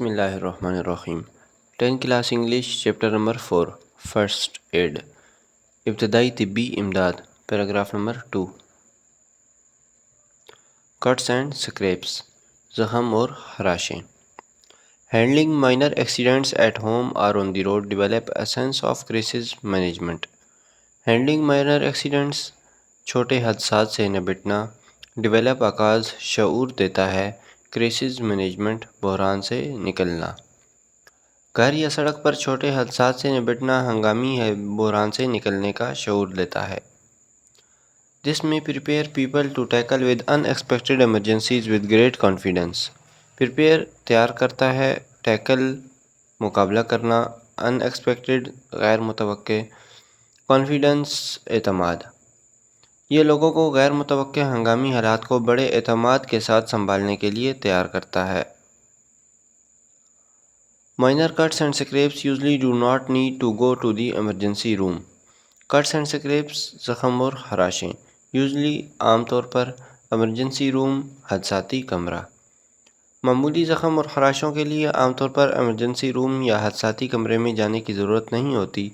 بسم اللہ الرحمن الرحیم 10 class English chapter number 4 first aid ابتدائی طبی امداد paragraph number 2 cuts and scrapes زخم اور خراشیں handling minor accidents at home اور on the road develop a sense of crisis management handling minor accidents چھوٹے حادثات سے نمٹنا ڈیولپ آغاز شعور دیتا ہے کرائسس مینجمنٹ بحران سے نکلنا گھر یا سڑک پر چھوٹے حادثات سے نمٹنا ہنگامی بحران سے نکلنے کا شعور دیتا ہے. This may prepare people to tackle with unexpected emergencies with great confidence. Prepare تیار کرتا ہے tackle مقابلہ کرنا unexpected غیر متوقع confidence اعتماد یہ لوگوں کو غیر متوقع ہنگامی حالات کو بڑے اعتماد کے ساتھ سنبھالنے کے لیے تیار کرتا ہے. Minor cuts and scrapes usually do not need to go to the emergency room. Cuts and scrapes زخم اور خراشیں usually عام طور پر ایمرجنسی روم حادثاتی کمرہ معمولی زخم اور خراشوں کے لیے عام طور پر ایمرجنسی روم یا حادثاتی کمرے میں جانے کی ضرورت نہیں ہوتی.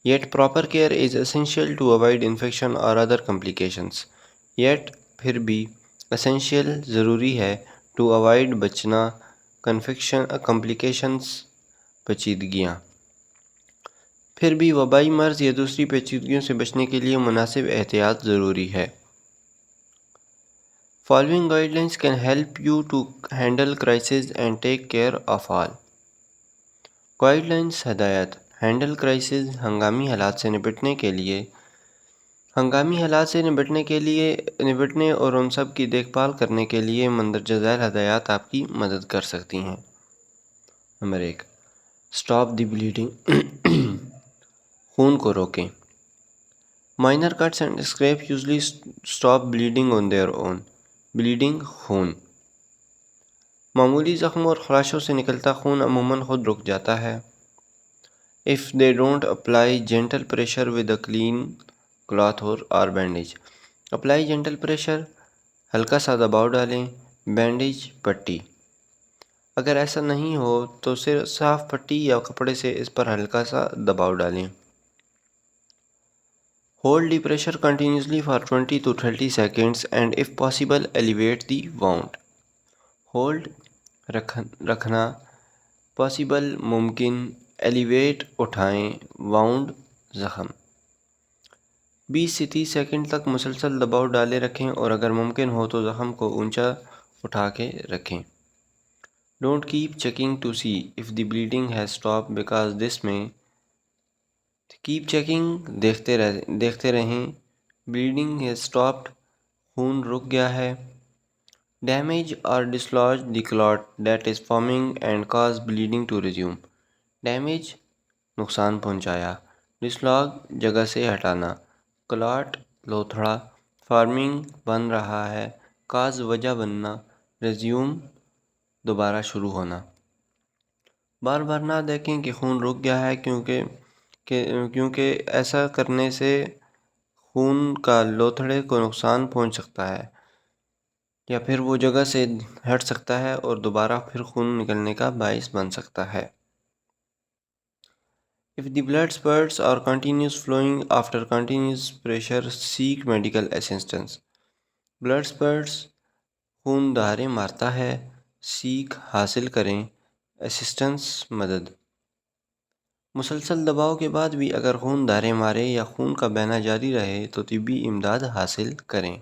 Yet proper care is essential to avoid infection or other complications. Yet پھر بھی essential ضروری ہے to avoid بچنا کمپلیکیشنز پیچیدگیاں پھر بھی وبائی مرض یا دوسری پیچیدگیوں سے بچنے کے لیے مناسب احتیاط ضروری ہے. Following guidelines can help you to handle crisis and take care of all. Guide ہدایت ہینڈل کرائسس ہنگامی حالات سے نپٹنے اور ان سب کی دیکھ بھال کرنے کے لیے مندرجہ ذیل ہدایات آپ کی مدد کر سکتی ہیں. نمبر 1 اسٹاپ دی بلیڈنگ خون کو روکیں. Minor cuts and scrape usually stop bleeding on their own. Bleeding خون معمولی زخم اور خراشوں سے نکلتا خون عموماً خود رک جاتا ہے. If they don't apply gentle pressure with a clean cloth or bandage. Apply gentle pressure ہلکا سا دباؤ ڈالیں. بینڈیج پٹی اگر ایسا نہیں ہو تو صرف صاف پٹی یا کپڑے سے اس پر ہلکا سا دباؤ ڈالیں. Hold the pressure continuously for 20 to 30 seconds and if possible elevate the wound. Hold رکھنا possible ممکن elevate اٹھائیں wound زخم 20 سے 30 سیکنڈ تک مسلسل دباؤ ڈالے رکھیں اور اگر ممکن ہو تو زخم کو اونچا اٹھا کے رکھیں. Don't keep checking to see if the bleeding has stopped because this may keep checking دیکھتے رہیں bleeding has stopped خون رک گیا ہے. Damage or dislodge the clot that is forming and cause bleeding to resume. Damage نقصان پہنچایا. dislodge جگہ سے ہٹانا. clot لوتھڑا. forming بن رہا ہے. cause وجہ بننا. resume دوبارہ شروع ہونا. بار بار نہ دیکھیں کہ خون رک گیا ہے کیونکہ ایسا کرنے سے خون کا لوتھڑے کو نقصان پہنچ سکتا ہے یا پھر وہ جگہ سے ہٹ سکتا ہے اور دوبارہ پھر خون نکلنے کا باعث بن سکتا ہے. If the blood spurts or continues flowing after continuous pressure, seek medical assistance. Blood spurts خون دھاریں مارتا ہے. seek حاصل کریں. assistance مدد مسلسل دباؤ کے بعد بھی اگر خون دھاریں مارے یا خون کا بہنا جاری رہے تو طبی امداد حاصل کریں.